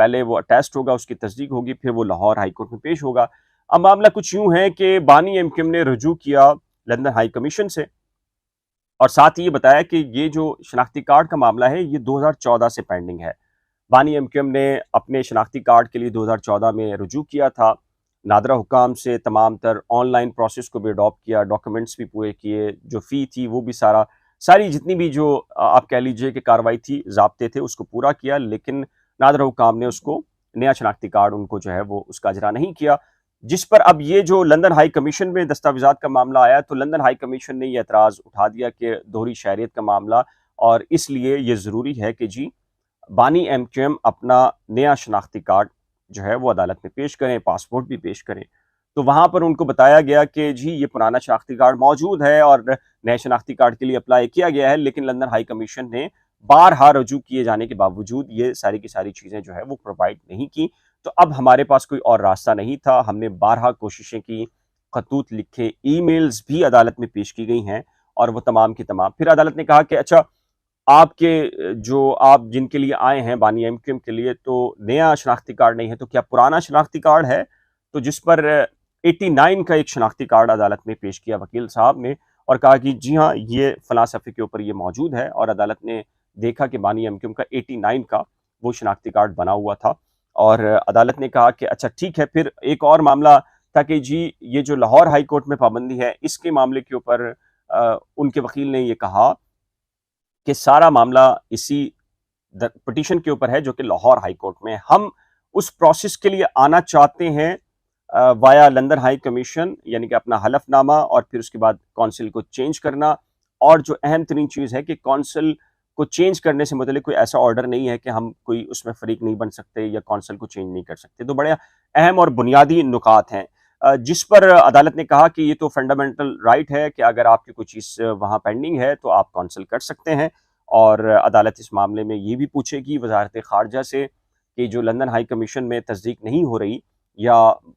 پہلے وہ ٹیسٹ ہوگا، اس کی تصدیق ہوگی، پھر وہ لاہور ہائی کورٹ میں پیش ہوگا۔ اب معاملہ کچھ یوں ہے کہ بانی ایم کیو ایم نے رجوع کیا لندن ہائی کمیشن سے، اور ساتھ ہی یہ بتایا کہ یہ جو شناختی کارڈ کا معاملہ ہے یہ 2014 سے پینڈنگ ہے۔ بانی ایم کیو ایم نے اپنے شناختی کارڈ کے لیے 2014 میں رجوع کیا تھا، نادرہ حکام سے تمام تر آن لائن پروسیس کو بھی اڈاپٹ کیا، ڈاکومنٹس بھی پورے کیے، جو فی تھی وہ بھی ساری جتنی بھی جو آپ کہہ لیجئے کہ کاروائی تھی، ضابطے تھے، اس کو پورا کیا، لیکن نادرہ حکام نے اس کو نیا شناختی کارڈ ان کو جو ہے وہ اس کا اجرا نہیں کیا، جس پر اب یہ جو لندن ہائی کمیشن میں دستاویزات کا معاملہ آیا تو لندن ہائی کمیشن نے یہ اعتراض اٹھا دیا کہ دوہری شہریت کا معاملہ، اور اس لیے یہ ضروری ہے کہ جی بانی ایم کیو ایم اپنا نیا شناختی کارڈ جو ہے وہ عدالت میں پیش کریں، پاسپورٹ بھی پیش کریں۔ تو وہاں پر ان کو بتایا گیا کہ جی یہ پرانا شناختی کارڈ موجود ہے اور نئے شناختی کارڈ کے لیے اپلائی کیا گیا ہے، لیکن لندن ہائی کمیشن نے بارہا رجوع کیے جانے کے باوجود یہ ساری کی ساری چیزیں جو ہے وہ پرووائڈ نہیں کی۔ تو اب ہمارے پاس کوئی اور راستہ نہیں تھا، ہم نے بارہا کوششیں کی، خطوط لکھے، ای میلز بھی عدالت میں پیش کی گئی ہیں، اور وہ تمام کی تمام۔ پھر عدالت نے کہا کہ اچھا آپ جن کے لیے آئے ہیں بانی ایم کیو ایم کے لیے تو نیا شناختی کارڈ نہیں ہے، تو کیا پرانا شناختی کارڈ ہے؟ تو جس پر 89 کا ایک شناختی کارڈ عدالت میں پیش کیا وکیل صاحب نے، اور کہا کہ جی ہاں یہ فلاں صفحے کے اوپر یہ موجود ہے، اور عدالت نے دیکھا کہ بانی ایم کیو ایم کا 89 کا وہ شناختی کارڈ بنا ہوا تھا، اور عدالت نے کہا کہ اچھا ٹھیک ہے۔ پھر ایک اور معاملہ تھا کہ جی یہ جو لاہور ہائی کورٹ میں پابندی ہے، اس کے معاملے کے اوپر ان کے وکیل نے یہ کہا کہ سارا معاملہ اسی پٹیشن کے اوپر ہے جو کہ لاہور ہائی کورٹ میں، ہم اس پروسیس کے لیے آنا چاہتے ہیں وایا لندن ہائی کمیشن، یعنی کہ اپنا حلف نامہ اور پھر اس کے بعد کونسل کو چینج کرنا، اور جو اہم ترین چیز ہے کہ کونسل کو چینج کرنے سے متعلق کوئی ایسا آرڈر نہیں ہے کہ ہم کوئی اس میں فریق نہیں بن سکتے یا کونسل کو چینج نہیں کر سکتے۔ تو بڑے اہم اور بنیادی نکات ہیں، جس پر عدالت نے کہا کہ یہ تو فنڈامنٹل رائٹ ہے کہ اگر آپ کی کوئی چیز وہاں پینڈنگ ہے تو آپ کونسل کر سکتے ہیں، اور عدالت اس معاملے میں یہ بھی پوچھے گی وزارت خارجہ سے کہ جو لندن ہائی کمیشن میں تصدیق نہیں ہو رہی یا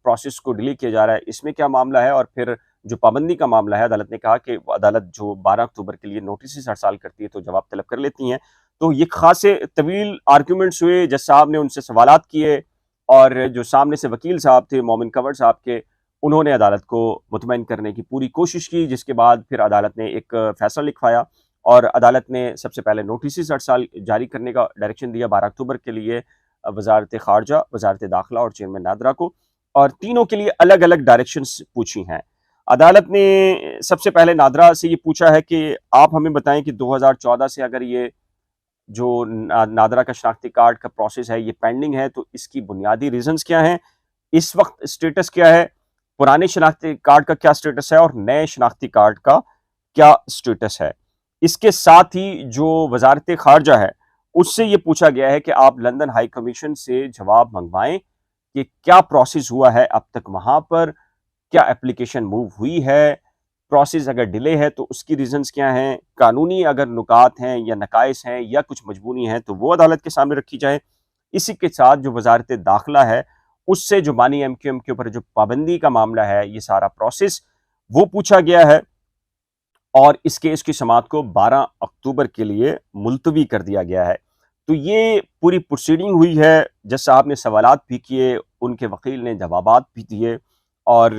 پروسیس کو ڈیلے کیا جا رہا ہے، اس میں کیا معاملہ ہے، اور پھر جو پابندی کا معاملہ ہے، عدالت نے کہا کہ عدالت جو 12 اکتوبر کے لیے نوٹسز ارسال کرتی ہے تو جواب طلب کر لیتی ہیں۔ تو یہ خاصے طویل آرگیومنٹس ہوئے، جج صاحب نے ان سے سوالات کیے، اور جو سامنے سے وکیل صاحب تھے مومن کنور صاحب کے، انہوں نے عدالت کو مطمئن کرنے کی پوری کوشش کی، جس کے بعد پھر عدالت نے ایک فیصلہ لکھوایا، اور عدالت نے سب سے پہلے نوٹسز ارسال جاری کرنے کا ڈائریکشن دیا 12 اکتوبر کے لیے وزارت خارجہ، وزارت داخلہ اور چیئرمین نادرہ کو، اور تینوں کے لیے الگ الگ ڈائریکشنز پوچھی ہیں۔ عدالت نے سب سے پہلے نادرہ سے یہ پوچھا ہے کہ آپ ہمیں بتائیں کہ 2014 سے اگر یہ جو نادرہ کا شناختی کارڈ کا پروسیس ہے یہ پینڈنگ ہے تو اس کی بنیادی ریزنز کیا ہیں، اس وقت اسٹیٹس کیا ہے، پرانے شناختی کارڈ کا کیا اسٹیٹس ہے، اور نئے شناختی کارڈ کا کیا اسٹیٹس ہے۔ اس کے ساتھ ہی جو وزارت خارجہ ہے اس سے یہ پوچھا گیا ہے کہ آپ لندن ہائی کمیشن سے جواب منگوائیں کہ کیا پروسیس ہوا ہے اب تک وہاں پر، کیا اپلیکیشن موو ہوئی ہے، پروسیس اگر ڈیلے ہے تو اس کی ریزنز کیا ہیں، قانونی اگر نکات ہیں یا نقائص ہیں یا کچھ مجبوری ہیں تو وہ عدالت کے سامنے رکھی جائے۔ اسی کے ساتھ جو وزارت داخلہ ہے اس سے جو بانی ایم کیو ایم کے اوپر جو پابندی کا معاملہ ہے، یہ سارا پروسیس وہ پوچھا گیا ہے، اور اس کیس کی سماعت کو 12 اکتوبر کے لیے ملتوی کر دیا گیا ہے۔ تو یہ پوری پروسیڈنگ ہوئی ہے، جج صاحب نے سوالات بھی کیے، ان کے وکیل نے جوابات بھی دیے، اور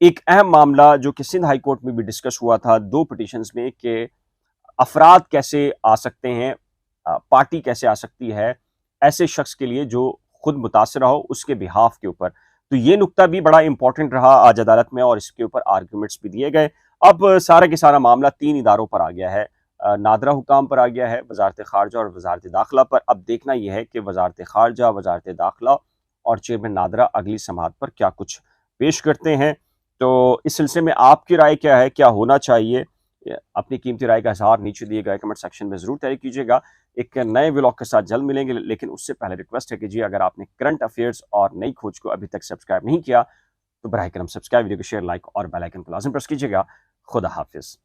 ایک اہم معاملہ جو کہ سندھ ہائی کورٹ میں بھی ڈسکس ہوا تھا 2 پٹیشنز میں کہ افراد کیسے آ سکتے ہیں، پارٹی کیسے آ سکتی ہے ایسے شخص کے لیے جو خود متاثرہ ہو اس کے بہاف کے اوپر، تو یہ نکتہ بھی بڑا امپورٹنٹ رہا آج عدالت میں، اور اس کے اوپر آرگومنٹس بھی دیے گئے۔ اب سارا کے سارا معاملہ 3 اداروں پر آ گیا ہے، نادرہ حکام پر آ گیا ہے، وزارت خارجہ اور وزارت داخلہ پر۔ اب دیکھنا یہ ہے کہ وزارت خارجہ، وزارت داخلہ اور چیئرمین نادرہ اگلی سماعت پر کیا کچھ پیش کرتے ہیں۔ تو اس سلسلے میں آپ کی رائے کیا ہے، کیا ہونا چاہیے؟ اپنی قیمتی رائے کا اظہار نیچے دیے گئے کمنٹ سیکشن میں ضرور تحریر کیجیے گا۔ ایک نئے ولاگ کے ساتھ جلد ملیں گے، لیکن اس سے پہلے ریکویسٹ ہے کہ جی اگر آپ نے کرنٹ افیئرز اور نئی کھوج کو ابھی تک سبسکرائب نہیں کیا تو براہ کرم سبسکرائب، ویڈیو کو شیئر، لائک اور بیل آئیکن کو لازم پریس کیجیے گا۔ خدا حافظ۔